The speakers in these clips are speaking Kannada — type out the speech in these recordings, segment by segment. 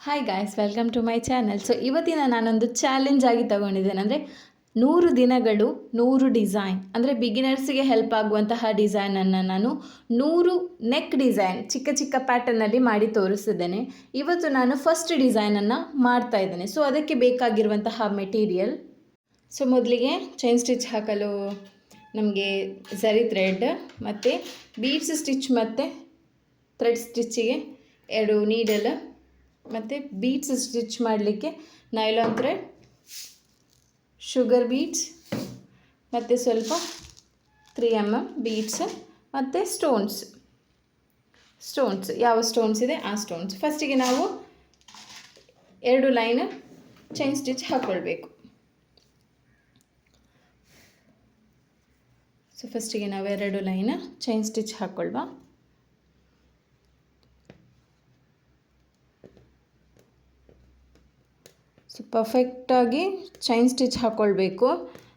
Hi guys, welcome to my channel. So ಇವತ್ತಿನ ನಾನೊಂದು ಚಾಲೆಂಜ್ ಆಗಿ ತಗೊಂಡಿದ್ದೇನೆ. ಅಂದರೆ 100 ದಿನಗಳು 100 ಡಿಸೈನ್, ಅಂದರೆ ಬಿಗಿನರ್ಸಿಗೆ ಹೆಲ್ಪ್ ಆಗುವಂತಹ ಡಿಸೈನನ್ನು ನಾನು 100 ನೆಕ್ ಡಿಸೈನ್ ಚಿಕ್ಕ ಚಿಕ್ಕ ಪ್ಯಾಟರ್ನಲ್ಲಿ ಮಾಡಿ ತೋರಿಸಿದ್ದೇನೆ. ಇವತ್ತು ನಾನು ಫಸ್ಟ್ ಡಿಸೈನನ್ನು ಮಾಡ್ತಾ ಇದ್ದೇನೆ. ಸೊ ಅದಕ್ಕೆ ಬೇಕಾಗಿರುವಂತಹ ಮೆಟೀರಿಯಲ್, ಸೊ ಮೊದಲಿಗೆ ಚೈನ್ ಸ್ಟಿಚ್ ಹಾಕಲು ನಮಗೆ ಝರಿ ಥ್ರೆಡ್ ಮತ್ತು ಬೀಡ್ಸ್ ಸ್ಟಿಚ್ ಮತ್ತು ಥ್ರೆಡ್ ಸ್ಟಿಚ್ಚಿಗೆ 2 ನೀಡಲ್ ಮತ್ತು ಬೀಡ್ಸ್ ಸ್ಟಿಚ್ ಮಾಡಲಿಕ್ಕೆ ನೈಲಾನ್ ಥ್ರೆಡ್, ಶುಗರ್ ಬೀಡ್ಸ್ ಮತ್ತು ಸ್ವಲ್ಪ 3mm ಬೀಡ್ಸ್ ಮತ್ತು ಸ್ಟೋನ್ಸ್ ಯಾವ ಸ್ಟೋನ್ಸ್ ಇದೆ ಆ ಸ್ಟೋನ್ಸ್. ಫಸ್ಟಿಗೆ ನಾವು 2 ಲೈನ್ ಚೈನ್ ಸ್ಟಿಚ್ ಹಾಕ್ಕೊಳ್ಬೇಕು. ಸೊ ಫಸ್ಟಿಗೆ ನಾವು 2 ಲೈನ್ ಚೈನ್ ಸ್ಟಿಚ್ ಹಾಕ್ಕೊಳ್ವಾ. ಸೊ ಪರ್ಫೆಕ್ಟಾಗಿ ಚೈನ್ ಸ್ಟಿಚ್ ಹಾಕ್ಕೊಳ್ಬೇಕು.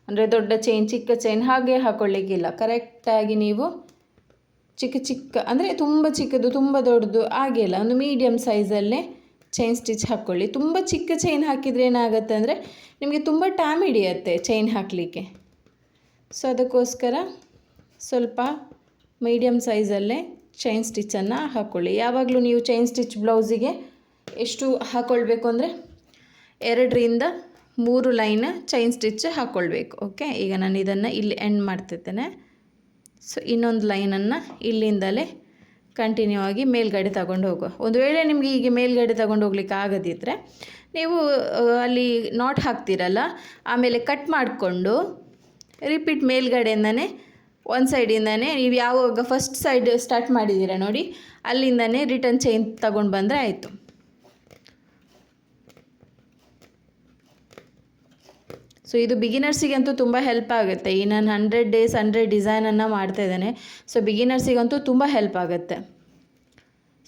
ಅಂದರೆ ದೊಡ್ಡ ಚೈನ್ ಚಿಕ್ಕ ಚೈನ್ ಹಾಗೆ ಹಾಕ್ಕೊಳ್ಳಿಕ್ಕಿಲ್ಲ. ಕರೆಕ್ಟಾಗಿ ನೀವು ಚಿಕ್ಕ ಅಂದರೆ ತುಂಬ ಚಿಕ್ಕದು ತುಂಬ ದೊಡ್ಡದು ಹಾಗೆಲ್ಲ ಒಂದು ಮೀಡಿಯಮ್ ಸೈಜಲ್ಲೇ ಚೈನ್ ಸ್ಟಿಚ್ ಹಾಕ್ಕೊಳ್ಳಿ. ತುಂಬ ಚಿಕ್ಕ ಚೈನ್ ಹಾಕಿದರೆ ಏನಾಗುತ್ತೆ ಅಂದರೆ ನಿಮಗೆ ತುಂಬ ಟೈಮ್ ಹಿಡಿಯುತ್ತೆ ಚೈನ್ ಹಾಕಲಿಕ್ಕೆ. ಸೊ ಅದಕ್ಕೋಸ್ಕರ ಸ್ವಲ್ಪ ಮೀಡಿಯಮ್ ಸೈಜಲ್ಲೇ ಚೈನ್ ಸ್ಟಿಚ್ಚನ್ನು ಹಾಕ್ಕೊಳ್ಳಿ. ಯಾವಾಗಲೂ ನೀವು ಚೈನ್ ಸ್ಟಿಚ್ ಬ್ಲೌಸಿಗೆ ಎಷ್ಟು ಹಾಕ್ಕೊಳ್ಬೇಕು ಅಂದರೆ 2ರಿಂದ 3 ಲೈನ್ ಚೈನ್ ಸ್ಟಿಚ್ ಹಾಕ್ಕೊಳ್ಬೇಕು. ಓಕೆ, ಈಗ ನಾನು ಇದನ್ನು ಇಲ್ಲಿ ಎಂಡ್ ಮಾಡ್ತಿದ್ದೇನೆ. ಸೊ ಇನ್ನೊಂದು ಲೈನನ್ನು ಇಲ್ಲಿಂದಲೇ ಕಂಟಿನ್ಯೂ ಆಗಿ ಮೇಲ್ಗಡೆ ತಗೊಂಡು ಹೋಗುವ. ಒಂದು ವೇಳೆ ನಿಮಗೆ ಹೀಗೆ ಮೇಲ್ಗಡೆ ತಗೊಂಡು ಹೋಗ್ಲಿಕ್ಕೆ ಆಗದಿದ್ದರೆ ನೀವು ಅಲ್ಲಿ ನಾಟ್ ಹಾಕ್ತಿರಲ್ಲ, ಆಮೇಲೆ ಕಟ್ ಮಾಡಿಕೊಂಡು ರಿಪೀಟ್ ಮೇಲ್ಗಡೆಯಿಂದನೇ ಒಂದು ಸೈಡಿಂದನೇ ನೀವು ಯಾವಾಗ ಫಸ್ಟ್ ಸೈಡ್ ಸ್ಟಾರ್ಟ್ ಮಾಡಿದ್ದೀರಾ ನೋಡಿ ಅಲ್ಲಿಂದನೇ ರಿಟರ್ನ್ ಚೈನ್ ತಗೊಂಡು ಬಂದರೆ ಆಯಿತು. ಸೊ ಇದು ಬಿಗಿನರ್ಸಿಗಂತೂ ತುಂಬ ಹೆಲ್ಪ್ ಆಗುತ್ತೆ. ಈ ನಾನು 100 days 100 ಡಿಸೈನನ್ನು ಮಾಡ್ತಾ ಇದ್ದೇನೆ. ಸೊ ಬಿಗಿನರ್ಸಿಗಂತೂ ತುಂಬ ಹೆಲ್ಪ್ ಆಗುತ್ತೆ.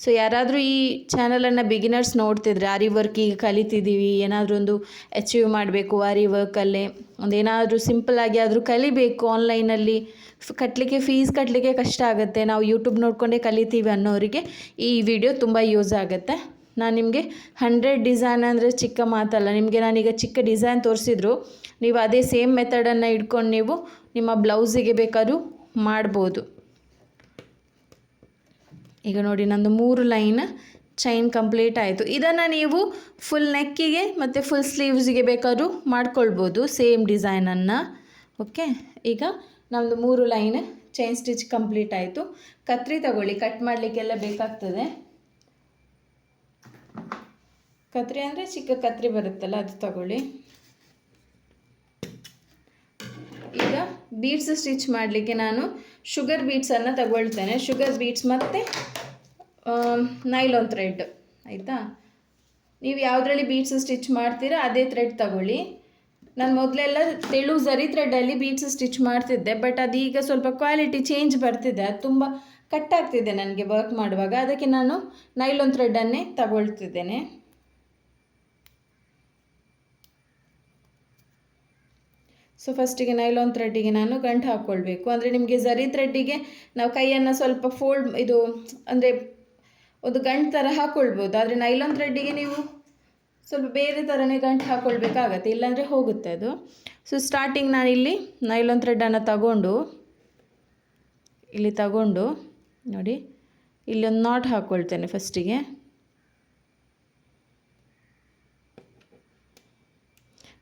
ಸೊ ಯಾರಾದರೂ ಈ ಚಾನಲನ್ನು ಬಿಗಿನರ್ಸ್ ನೋಡ್ತಿದ್ರೆ, ಆರಿ ವರ್ಕ್ ಈಗ ಕಲಿತಿದ್ದೀವಿ, ಏನಾದರೂ ಒಂದು ಅಚೀವ್ ಮಾಡಬೇಕು ಆರಿ ವರ್ಕಲ್ಲೇ, ಒಂದು ಏನಾದರೂ ಸಿಂಪಲ್ಲಾಗಿ ಆದರೂ ಕಲಿಬೇಕು, ಆನ್ಲೈನಲ್ಲಿ ಫೀಸ್ ಕಟ್ಟಲಿಕ್ಕೆ ಕಷ್ಟ ಆಗುತ್ತೆ, ನಾವು ಯೂಟ್ಯೂಬ್ ನೋಡಿಕೊಂಡೇ ಕಲಿತೀವಿ ಅನ್ನೋರಿಗೆ ಈ ವಿಡಿಯೋ ತುಂಬ ಯೂಸ್ ಆಗುತ್ತೆ. ನಾನು ನಿಮಗೆ 100 ಡಿಸೈನ್ ಅಂದರೆ ಚಿಕ್ಕ ಮಾತಲ್ಲ. ನಿಮಗೆ ನಾನೀಗ ಚಿಕ್ಕ ಡಿಸೈನ್ ತೋರಿಸಿದ್ರು ನೀವು ಅದೇ ಸೇಮ್ ಮೆಥಡನ್ನು ಇಟ್ಕೊಂಡು ನೀವು ನಿಮ್ಮ ಬ್ಲೌಸಿಗೆ ಬೇಕಾದ್ರೂ ಮಾಡ್ಬೋದು. ಈಗ ನೋಡಿ ನಂದು 3 ಲೈನ್ ಚೈನ್ ಕಂಪ್ಲೀಟ್ ಆಯಿತು. ಇದನ್ನು ನೀವು ಫುಲ್ ನೆಕ್ಕಿಗೆ ಮತ್ತು ಫುಲ್ ಸ್ಲೀವ್ಸಿಗೆ ಬೇಕಾದ್ರೂ ಮಾಡ್ಕೊಳ್ಬೋದು ಸೇಮ್ ಡಿಸೈನನ್ನು. ಓಕೆ, ಈಗ ನಮ್ಮದು 3 ಲೈನ್ ಚೈನ್ ಸ್ಟಿಚ್ ಕಂಪ್ಲೀಟ್ ಆಯಿತು. ಕತ್ರಿ ತಗೊಳ್ಳಿ, ಕಟ್ ಮಾಡಲಿಕ್ಕೆಲ್ಲ ಬೇಕಾಗ್ತದೆ. ಕತ್ರಿ ಅಂದರೆ ಚಿಕ್ಕ ಕತ್ರಿ ಬರುತ್ತಲ್ಲ ಅದು ತಗೊಳ್ಳಿ. ಈಗ ಬೀಡ್ಸ್ ಸ್ಟಿಚ್ ಮಾಡಲಿಕ್ಕೆ ನಾನು ಶುಗರ್ ಬೀಡ್ಸನ್ನು ತಗೊಳ್ತೇನೆ. ಶುಗರ್ ಬೀಡ್ಸ್ ಮತ್ತು ನೈಲಾನ್ ಥ್ರೆಡ್, ಆಯಿತಾ. ನೀವು ಯಾವುದರಲ್ಲಿ ಬೀಡ್ಸ್ ಸ್ಟಿಚ್ ಮಾಡ್ತೀರಾ ಅದೇ ಥ್ರೆಡ್ ತಗೊಳ್ಳಿ. ನಾನು ಮೊದಲೆಲ್ಲ ತೆಳು ಝರಿ ಥ್ರೆಡ್ಡಲ್ಲಿ ಬೀಡ್ಸ್ ಸ್ಟಿಚ್ ಮಾಡ್ತಿದ್ದೆ, ಬಟ್ ಅದೀಗ ಸ್ವಲ್ಪ ಕ್ವಾಲಿಟಿ ಚೇಂಜ್ ಬರ್ತಿದೆ, ಅದು ತುಂಬ ಕಟ್ ಆಗ್ತಿದೆ ನನಗೆ ವರ್ಕ್ ಮಾಡುವಾಗ. ಅದಕ್ಕೆ ನಾನು ನೈಲಾನ್ ಥ್ರೆಡ್ಡನ್ನೇ ತಗೊಳ್ತಿದ್ದೇನೆ. ಸೊ ಫಸ್ಟಿಗೆ ನೈಲಾನ್ ಥ್ರೆಡ್ಡಿಗೆ ನಾನು ಗಂಟು ಹಾಕ್ಕೊಳ್ಬೇಕು. ಅಂದರೆ ನಿಮಗೆ ಝರಿ ಥ್ರೆಡ್ಡಿಗೆ ನಾವು ಕೈಯನ್ನು ಸ್ವಲ್ಪ ಇದು ಅಂದರೆ ಒಂದು ಗಂಟು ಥರ ಹಾಕ್ಕೊಳ್ಬೋದು, ಆದರೆ ನೈಲಾನ್ ಥ್ರೆಡ್ಡಿಗೆ ನೀವು ಸ್ವಲ್ಪ ಬೇರೆ ಥರನೇ ಗಂಟು ಹಾಕ್ಕೊಳ್ಬೇಕಾಗತ್ತೆ, ಇಲ್ಲಾಂದರೆ ಹೋಗುತ್ತೆ ಅದು. ಸೊ ಸ್ಟಾರ್ಟಿಂಗ್ ನಾನಿಲ್ಲಿ ನೈಲಾನ್ ಥ್ರೆಡ್ಡನ್ನು ಇಲ್ಲಿ ತಗೊಂಡು ನೋಡಿ ಇಲ್ಲೊಂದು ನಾಟ್ ಹಾಕ್ಕೊಳ್ತೇನೆ ಫಸ್ಟಿಗೆ.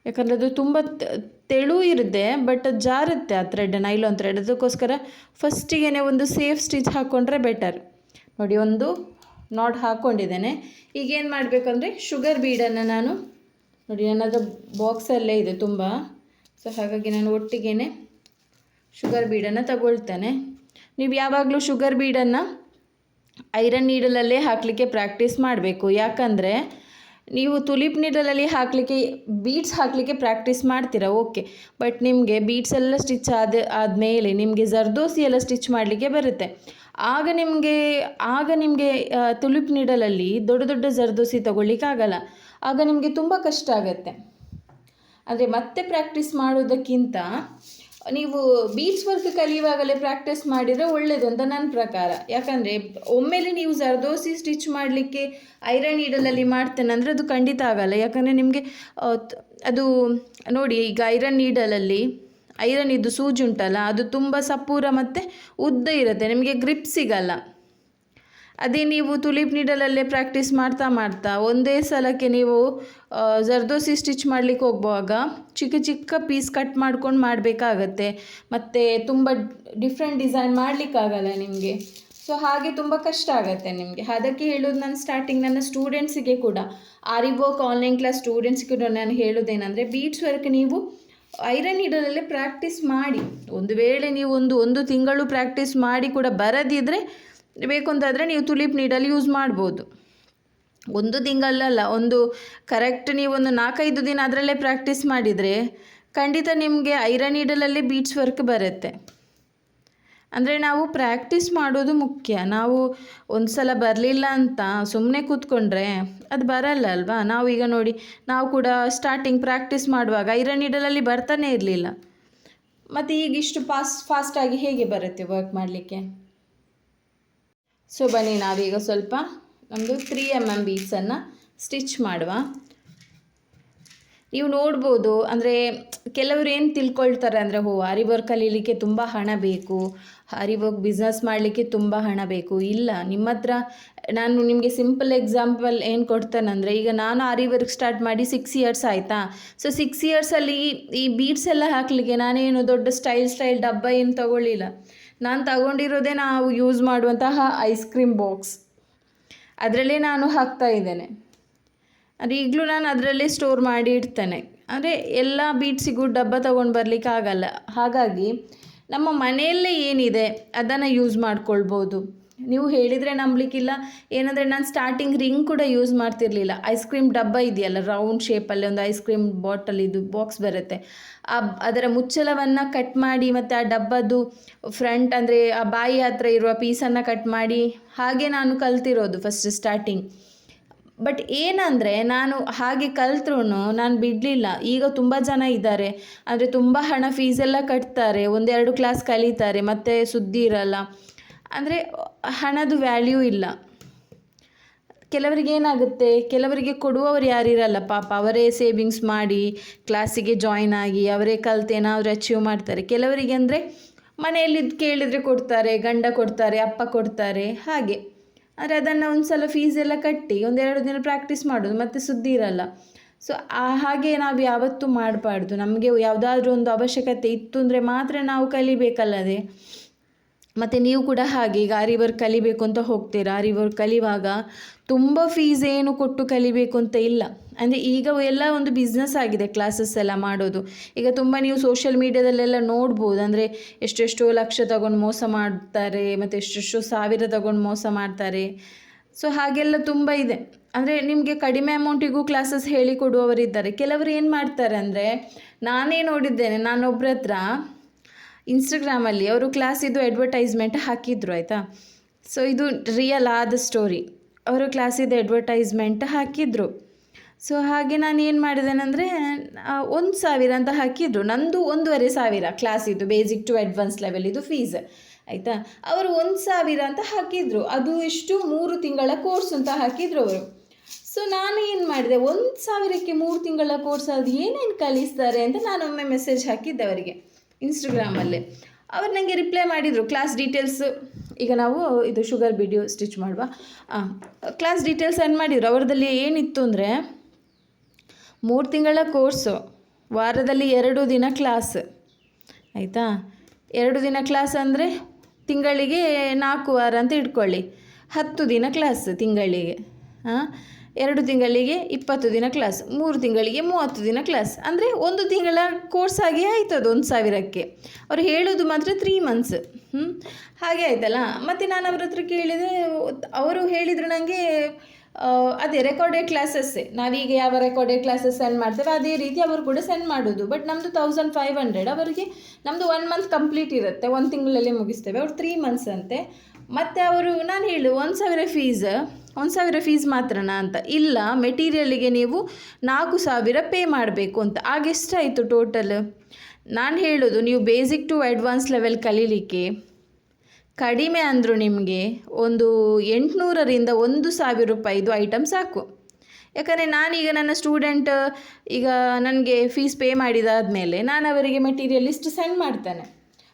ಯಾಕಂದರೆ ಅದು ತುಂಬ ತೆಳು ಇರುತ್ತೆ, ಬಟ್ ಜಾರುತ್ತೆ ಆ ಥ್ರೆಡ್, ನೈಲಾನ್ ಥ್ರೆಡ್. ಅದಕ್ಕೋಸ್ಕರ ಫಸ್ಟಿಗೆ ಒಂದು ಸೇಫ್ ಸ್ಟಿಚ್ ಹಾಕ್ಕೊಂಡ್ರೆ ಬೆಟರ್. ನೋಡಿ ಒಂದು ನಾಟ್ ಹಾಕ್ಕೊಂಡಿದ್ದೇನೆ. ಈಗೇನು ಮಾಡಬೇಕಂದ್ರೆ ಶುಗರ್ ಬೀಡನ್ನು ನಾನು ನೋಡಿ ನನ್ನದು ಬಾಕ್ಸಲ್ಲೇ ಇದೆ ತುಂಬ, ಸೊ ಹಾಗಾಗಿ ನಾನು ಒಟ್ಟಿಗೆ ಶುಗರ್ ಬೀಡನ್ನು ತಗೊಳ್ತೇನೆ. ನೀವು ಯಾವಾಗಲೂ ಶುಗರ್ ಬೀಡನ್ನು ಐರನ್ ನೀಡಲಲ್ಲೇ ಹಾಕಲಿಕ್ಕೆ ಪ್ರಾಕ್ಟೀಸ್ ಮಾಡಬೇಕು. ಯಾಕಂದರೆ ನೀವು ತುಲಿಪ್ ನೀಡಲಲ್ಲಿ ಹಾಕಲಿಕ್ಕೆ ಬೀಡ್ಸ್ ಹಾಕಲಿಕ್ಕೆ ಪ್ರಾಕ್ಟೀಸ್ ಮಾಡ್ತೀರಾ, ಓಕೆ, ಬಟ್ ನಿಮಗೆ ಬೀಡ್ಸ್ ಎಲ್ಲ ಸ್ಟಿಚ್ ಆದಮೇಲೆ ನಿಮಗೆ ಜರ್ದೋಸಿ ಎಲ್ಲ ಸ್ಟಿಚ್ ಮಾಡಲಿಕ್ಕೆ ಬರುತ್ತೆ. ಆಗ ನಿಮಗೆ ತುಲಿಪ್ ನೀಡಲಲ್ಲಿ ದೊಡ್ಡ ಜರ್ದೋಸಿ ತೊಗೊಳ್ಳಿಕ್ಕಾಗಲ್ಲ. ಆಗ ನಿಮಗೆ ತುಂಬ ಕಷ್ಟ ಆಗುತ್ತೆ. ಅಂದರೆ ಮತ್ತೆ ಪ್ರಾಕ್ಟೀಸ್ ಮಾಡೋದಕ್ಕಿಂತ ನೀವು ಬೀಡ್ಸ್ ವರ್ಕ್ ಕಲಿಯುವಾಗಲೇ ಪ್ರಾಕ್ಟೀಸ್ ಮಾಡಿದರೆ ಒಳ್ಳೆಯದು ಅಂತ ನನ್ನ ಪ್ರಕಾರ. ಯಾಕಂದರೆ ಒಮ್ಮೆಲೆ ನೀವು ಜರ್ದೋಸಿ ಸ್ಟಿಚ್ ಮಾಡಲಿಕ್ಕೆ ಐರನ್ ನೀಡಲಲ್ಲಿ ಮಾಡ್ತೇನೆ ಅಂದರೆ ಅದು ಖಂಡಿತ ಆಗಲ್ಲ. ಯಾಕಂದರೆ ನಿಮಗೆ ಅದು ನೋಡಿ, ಈಗ ಐರನ್ ನೀಡಲಲ್ಲಿ ಐರನ್ ಇದು ಸೂಜಿ ಉಂಟಲ್ಲ, ಅದು ತುಂಬ ಸಪೂರ ಮತ್ತು ಉದ್ದ ಇರುತ್ತೆ, ನಿಮಗೆ ಗ್ರಿಪ್ ಸಿಗಲ್ಲ. ಅದೇ ನೀವು ತುಲಿಪ್ ನೀಡಲಲ್ಲೇ ಪ್ರಾಕ್ಟೀಸ್ ಮಾಡ್ತಾ ಮಾಡ್ತಾ ಒಂದೇ ಸಲಕ್ಕೆ ನೀವು ಜರ್ದೋಸಿ ಸ್ಟಿಚ್ ಮಾಡಲಿಕ್ಕೆ ಹೋಗುವಾಗ ಚಿಕ್ಕ ಚಿಕ್ಕ ಪೀಸ್ ಕಟ್ ಮಾಡ್ಕೊಂಡು ಮಾಡಬೇಕಾಗತ್ತೆ, ಮತ್ತು ತುಂಬ ಡಿಫ್ರೆಂಟ್ ಡಿಸೈನ್ ಮಾಡಲಿಕ್ಕಾಗಲ್ಲ ನಿಮಗೆ. ಸೊ ಹಾಗೆ ತುಂಬ ಕಷ್ಟ ಆಗುತ್ತೆ ನಿಮಗೆ. ಅದಕ್ಕೆ ಹೇಳೋದು ನಾನು ಸ್ಟಾರ್ಟಿಂಗ್ ನನ್ನ ಸ್ಟೂಡೆಂಟ್ಸಿಗೆ ಕೂಡ, ಆರಿ ವರ್ಕ್ ಆನ್ಲೈನ್ ಕ್ಲಾಸ್ ಸ್ಟೂಡೆಂಟ್ಸ್ಗೆ ಕೂಡ ನಾನು ಹೇಳೋದೇನೆಂದರೆ, ಬೀಡ್ಸ್ ವರ್ಕ್ ನೀವು ಐರನ್ ನೀಡಲಲ್ಲೇ ಪ್ರಾಕ್ಟೀಸ್ ಮಾಡಿ. ಒಂದು ವೇಳೆ ನೀವು ಒಂದು ತಿಂಗಳು ಪ್ರಾಕ್ಟೀಸ್ ಮಾಡಿ ಕೂಡ ಬರದಿದ್ದರೆ ಬೇಕು ಅಂತಾದರೆ ನೀವು ತುಲಿಪ್ ನೀಡಲ್ ಯೂಸ್ ಮಾಡ್ಬೋದು. ಒಂದು ತಿಂಗಳಲ್ಲ, ಒಂದು ಕರೆಕ್ಟ್ ನೀವು ಒಂದು 4-5 ದಿನ ಅದರಲ್ಲೇ ಪ್ರಾಕ್ಟೀಸ್ ಮಾಡಿದರೆ ಖಂಡಿತ ನಿಮಗೆ ಐರನ್ ನೀಡಲಲ್ಲಿ ಬೀಡ್ಸ್ ವರ್ಕ್ ಬರುತ್ತೆ. ಅಂದರೆ ನಾವು ಪ್ರಾಕ್ಟೀಸ್ ಮಾಡೋದು ಮುಖ್ಯ. ನಾವು ಒಂದು ಸಲ ಬರಲಿಲ್ಲ ಅಂತ ಸುಮ್ಮನೆ ಕೂತ್ಕೊಂಡ್ರೆ ಅದು ಬರಲ್ಲ ಅಲ್ವಾ. ನಾವು ಈಗ ನೋಡಿ, ನಾವು ಕೂಡ ಸ್ಟಾರ್ಟಿಂಗ್ ಪ್ರಾಕ್ಟೀಸ್ ಮಾಡುವಾಗ ಐರನ್ ನೀಡಲಲ್ಲಿ ಬರ್ತಾನೆ ಇರಲಿಲ್ಲ, ಮತ್ತು ಈಗ ಇಷ್ಟು ಫಾಸ್ಟಾಗಿ ಹೇಗೆ ಬರುತ್ತೆ ವರ್ಕ್ ಮಾಡಲಿಕ್ಕೆ. ಸೊ ಬನ್ನಿ ನಾವೀಗ ಸ್ವಲ್ಪ ನಮ್ಮದು 3mm ಬೀಡ್ಸನ್ನು ಸ್ಟಿಚ್ ಮಾಡುವ. ನೀವು ನೋಡ್ಬೋದು, ಅಂದರೆ ಕೆಲವರು ಏನು ತಿಳ್ಕೊಳ್ತಾರೆ ಅಂದರೆ, ಆರಿ ವರ್ಕ್ ಕಲೀಲಿಕ್ಕೆ ತುಂಬ ಹಣ ಬೇಕು, ಆರಿ ವರ್ಕ್ ಬಿಸ್ನೆಸ್ ಮಾಡಲಿಕ್ಕೆ ತುಂಬ ಹಣ ಬೇಕು. ಇಲ್ಲ, ನಿಮ್ಮ ಹತ್ರ ನಾನು ನಿಮಗೆ ಸಿಂಪಲ್ ಎಕ್ಸಾಂಪಲ್ ಏನು ಕೊಡ್ತೇನೆಂದರೆ, ಈಗ ನಾನು ಆರಿ ವರ್ಕ್ ಸ್ಟಾರ್ಟ್ ಮಾಡಿ 6 ಇಯರ್ಸ್ ಆಯಿತಾ. ಸೊ 6 ಇಯರ್ಸಲ್ಲಿ ಈ ಬೀಡ್ಸ್ ಎಲ್ಲ ಹಾಕಲಿಕ್ಕೆ ನಾನೇನು ದೊಡ್ಡ ಸ್ಟೈಲ್ ಡಬ್ಬ ಏನು ತಗೊಳ್ಳಿಲ್ಲ. ನಾನು ತಗೊಂಡಿರೋದೇ ನಾವು ಯೂಸ್ ಮಾಡುವಂತಹ ಐಸ್ ಕ್ರೀಮ್ ಬಾಕ್ಸ್, ಅದರಲ್ಲೇ ನಾನು ಹಾಕ್ತಾ ಇದ್ದೇನೆ. ಅದು ಈಗಲೂ ನಾನು ಅದರಲ್ಲೇ ಸ್ಟೋರ್ ಮಾಡಿ ಇಡ್ತೇನೆ. ಅಂದರೆ ಎಲ್ಲ ಬೀಡ್ಸಿಗೂ ಡಬ್ಬ ತೊಗೊಂಡು ಬರಲಿಕ್ಕೆ ಆಗಲ್ಲ. ಹಾಗಾಗಿ ನಮ್ಮ ಮನೆಯಲ್ಲೇ ಏನಿದೆ ಅದನ್ನು ಯೂಸ್ ಮಾಡ್ಕೊಳ್ಬೋದು. ನೀವು ಹೇಳಿದರೆ ನಂಬಲಿಕ್ಕಿಲ್ಲ. ಏನಂದರೆ ನಾನು ಸ್ಟಾರ್ಟಿಂಗ್ ರಿಂಗ್ ಕೂಡ ಯೂಸ್ ಮಾಡ್ತಿರಲಿಲ್ಲ. ಐಸ್ ಕ್ರೀಮ್ ಡಬ್ಬ ಇದೆಯಲ್ಲ, ರೌಂಡ್ ಶೇಪಲ್ಲಿ ಒಂದು ಐಸ್ ಕ್ರೀಮ್ ಬಾಟಲ್ ಇದು ಬಾಕ್ಸ್ ಬರುತ್ತೆ, ಅದರ ಮುಚ್ಚಳವನ್ನು ಕಟ್ ಮಾಡಿ ಮತ್ತು ಆ ಡಬ್ಬದ್ದು ಫ್ರಂಟ್ ಅಂದರೆ ಆ ಬಾಯಿ ಹತ್ರ ಇರುವ ಪೀಸನ್ನು ಕಟ್ ಮಾಡಿ ಹಾಗೆ ನಾನು ಕಲ್ತಿರೋದು ಫಸ್ಟ್ ಸ್ಟಾರ್ಟಿಂಗ್. ಬಟ್ ಏನಂದರೆ ನಾನು ಹಾಗೆ ಕಲ್ತ್ರೂ ನಾನು ಬಿಡಲಿಲ್ಲ. ಈಗ ತುಂಬ ಜನ ಇದ್ದಾರೆ, ಅಂದರೆ ತುಂಬ ಹಣ ಫೀಸೆಲ್ಲ ಕಟ್ತಾರೆ, 1-2 ಕ್ಲಾಸ್ ಕಲಿತಾರೆ, ಮತ್ತು ಸುದ್ದಿ ಇರಲ್ಲ. ಅಂದರೆ ಹಣದ ವ್ಯಾಲ್ಯೂ ಇಲ್ಲ. ಕೆಲವರಿಗೆ ಏನಾಗುತ್ತೆ, ಕೆಲವರಿಗೆ ಕೊಡುವವರು ಯಾರಿರಲ್ಲ ಪಾಪ, ಅವರೇ ಸೇವಿಂಗ್ಸ್ ಮಾಡಿ ಕ್ಲಾಸಿಗೆ ಜಾಯಿನ್ ಆಗಿ ಅವರೇ ಕಲ್ತೇನಾದರೂ ಅಚೀವ್ ಮಾಡ್ತಾರೆ. ಕೆಲವರಿಗೆ ಅಂದರೆ ಮನೆಯಲ್ಲಿ ಕೇಳಿದರೆ ಕೊಡ್ತಾರೆ, ಗಂಡ ಕೊಡ್ತಾರೆ, ಅಪ್ಪ ಕೊಡ್ತಾರೆ, ಹಾಗೆ. ಅಂದರೆ ಅದನ್ನು ಒಂದು ಸಲ ಫೀಸೆಲ್ಲ ಕಟ್ಟಿ 1-2 ದಿನ ಪ್ರಾಕ್ಟೀಸ್ ಮಾಡೋದು, ಮತ್ತು ಸುದ್ದಿ ಇರಲ್ಲ. ಸೊ ಹಾಗೆ ನಾವು ಯಾವತ್ತೂ ಮಾಡಬಾರ್ದು. ನಮಗೆ ಯಾವುದಾದ್ರೂ ಒಂದು ಅವಶ್ಯಕತೆ ಇತ್ತು ಅಂದರೆ ಮಾತ್ರ ನಾವು ಕಲಿಬೇಕಲ್ಲದೆ. ಮತ್ತು ನೀವು ಕೂಡ ಹಾಗೆ, ಈಗ ಆರಿ ವರ್ಕ್ ಕಲಿಬೇಕು ಅಂತ ಹೋಗ್ತೀರಾ, ಆರಿ ವರ್ಕ್ ಕಲಿಯುವಾಗ ತುಂಬ ಫೀಸ್ ಏನು ಕೊಟ್ಟು ಕಲಿಬೇಕು ಅಂತ ಇಲ್ಲ. ಅಂದರೆ ಈಗ ಎಲ್ಲ ಒಂದು ಬಿಸ್ನೆಸ್ ಆಗಿದೆ ಕ್ಲಾಸಸ್ ಎಲ್ಲ ಮಾಡೋದು. ಈಗ ತುಂಬ ನೀವು ಸೋಷಿಯಲ್ ಮೀಡ್ಯಾದಲ್ಲೆಲ್ಲ ನೋಡ್ಬೋದು, ಅಂದರೆ ಎಷ್ಟೆಷ್ಟೋ ಲಕ್ಷ ತಗೊಂಡು ಮೋಸ ಮಾಡ್ತಾರೆ, ಮತ್ತು ಎಷ್ಟೆಷ್ಟೋ ಸಾವಿರ ತಗೊಂಡು ಮೋಸ ಮಾಡ್ತಾರೆ. ಸೊ ಹಾಗೆಲ್ಲ ತುಂಬ ಇದೆ. ಅಂದರೆ ನಿಮಗೆ ಕಡಿಮೆ ಅಮೌಂಟಿಗೂ ಕ್ಲಾಸಸ್ ಹೇಳಿಕೊಡುವವರಿದ್ದಾರೆ. ಕೆಲವರು ಏನು ಮಾಡ್ತಾರೆ ಅಂದರೆ, ನಾನೇ ನೋಡಿದ್ದೇನೆ, ನಾನೊಬ್ಬರ ಹತ್ರ ಇನ್ಸ್ಟಾಗ್ರಾಮಲ್ಲಿ ಅವರು ಕ್ಲಾಸಿದ್ದು ಅಡ್ವರ್ಟೈಸ್ಮೆಂಟ್ ಹಾಕಿದ್ರು ಆಯಿತಾ. ಸೊ ಇದು ರಿಯಲ್ ಆದ ಸ್ಟೋರಿ. ಅವರು ಕ್ಲಾಸಿದ್ದು ಅಡ್ವರ್ಟೈಸ್ಮೆಂಟ್ ಹಾಕಿದ್ರು. ಸೊ ಹಾಗೆ ನಾನು ಏನು ಮಾಡಿದ್ದೇನೆಂದರೆ, 1,000 ಅಂತ ಹಾಕಿದ್ರು. ನಂದು 1,500 ಕ್ಲಾಸಿದ್ದು ಬೇಸಿಕ್ ಟು ಅಡ್ವಾನ್ಸ್ ಲೆವೆಲ್ ಇದು ಫೀಸ್ ಆಯಿತಾ. ಅವರು 1,000 ಅಂತ ಹಾಕಿದ್ರು. ಅದು ಎಷ್ಟು 3 ತಿಂಗಳ ಕೋರ್ಸ್ ಅಂತ ಹಾಕಿದ್ರು ಅವರು. ಸೊ ನಾನು ಏನು ಮಾಡಿದೆ, 1,000ಕ್ಕೆ 3 ತಿಂಗಳ ಕೋರ್ಸ್ ಅದು ಏನೇನು ಕಲಿಸ್ತಾರೆ ಅಂತ ನಾನೊಮ್ಮೆ ಮೆಸೇಜ್ ಹಾಕಿದ್ದೆ ಅವರಿಗೆ ಇನ್ಸ್ಟಾಗ್ರಾಮಲ್ಲೇ. ಅವರು ನನಗೆ ರಿಪ್ಲೈ ಮಾಡಿದರು, ಕ್ಲಾಸ್ ಡೀಟೇಲ್ಸ್, ಈಗ ನಾವು ಇದು ಶುಗರ್ ಬೀಡ್ ಸ್ಟಿಚ್ ಮಾಡುವ ಕ್ಲಾಸ್ ಡೀಟೇಲ್ಸ್ ಸೆಂಡ್ ಮಾಡಿದರು. ಅವರದಲ್ಲಿ ಏನಿತ್ತು ಅಂದರೆ, 3 ತಿಂಗಳ ಕೋರ್ಸು, ವಾರದಲ್ಲಿ 2 ದಿನ ಕ್ಲಾಸ್ ಆಯಿತಾ. 2 ದಿನ ಕ್ಲಾಸ್ ಅಂದರೆ ತಿಂಗಳಿಗೆ 4 ವಾರ ಅಂತ ಇಟ್ಕೊಳ್ಳಿ, 10 ದಿನ ಕ್ಲಾಸ್ ತಿಂಗಳಿಗೆ. 2 ತಿಂಗಳಿಗೆ 20 ದಿನ ಕ್ಲಾಸ್, 3 ತಿಂಗಳಿಗೆ 30 ದಿನ ಕ್ಲಾಸ್, ಅಂದರೆ 1 ತಿಂಗಳ ಕೋರ್ಸ್ ಆಗಿ ಆಯ್ತದು 1,000ಕ್ಕೆ. ಅವ್ರು ಹೇಳೋದು ಮಾತ್ರ 3 ಮಂತ್ಸ್. ಹಾಗೆ ಆಯ್ತಲ್ಲ. ಮತ್ತು ನಾನು ಅವ್ರ ಹತ್ರ ಕೇಳಿದರೆ, ಅವರು ಹೇಳಿದರು ನನಗೆ ಅದೇ ರೆಕಾರ್ಡೆಡ್ ಕ್ಲಾಸಸ್ಸೇ, ನಾವೀಗ ಯಾವ ರೆಕಾರ್ಡೆಡ್ ಕ್ಲಾಸಸ್ ಸೆಂಡ್ ಮಾಡ್ತೇವೆ ಅದೇ ರೀತಿ ಅವರು ಕೂಡ ಸೆಂಡ್ ಮಾಡೋದು. ಬಟ್ ನಮ್ಮದು 1,500, ಅವರಿಗೆ ನಮ್ಮದು 1 ಮಂತ್ ಕಂಪ್ಲೀಟ್ ಇರುತ್ತೆ, 1 ತಿಂಗಳಲ್ಲೇ ಮುಗಿಸ್ತೇವೆ, ಅವ್ರು 3 ಮಂತ್ಸ್ ಅಂತೆ. ಮತ್ತು ಅವರು ನಾನು ಹೇಳು 1,000 ಫೀಸ್ ಮಾತ್ರನಾ ಅಂತ. ಇಲ್ಲ, ಮೆಟೀರಿಯಲಿಗೆ ನೀವು 4,000 ಪೇ ಮಾಡಬೇಕು ಅಂತ. ಆಗ ಎಷ್ಟಾಯಿತು ಟೋಟಲ್, ನಾನು ಹೇಳೋದು ನೀವು ಬೇಸಿಕ್ ಟು ಅಡ್ವಾನ್ಸ್ ಲೆವೆಲ್ ಕಲೀಲಿಕ್ಕೆ ಕಡಿಮೆ ಅಂದರೂ ನಿಮಗೆ ಒಂದು 800ರಿಂದ 1,000 ರೂಪಾಯಿದು ಐಟಮ್ ಸಾಕು. ಯಾಕಂದರೆ ನಾನೀಗ ನನ್ನ ಸ್ಟೂಡೆಂಟ್ ಈಗ ನನಗೆ ಫೀಸ್ ಪೇ ಮಾಡಿದಾದಮೇಲೆ ನಾನು ಅವರಿಗೆ ಮೆಟೀರಿಯಲ್ ಲಿಸ್ಟ್ ಸೆಂಡ್ ಮಾಡ್ತೇನೆ.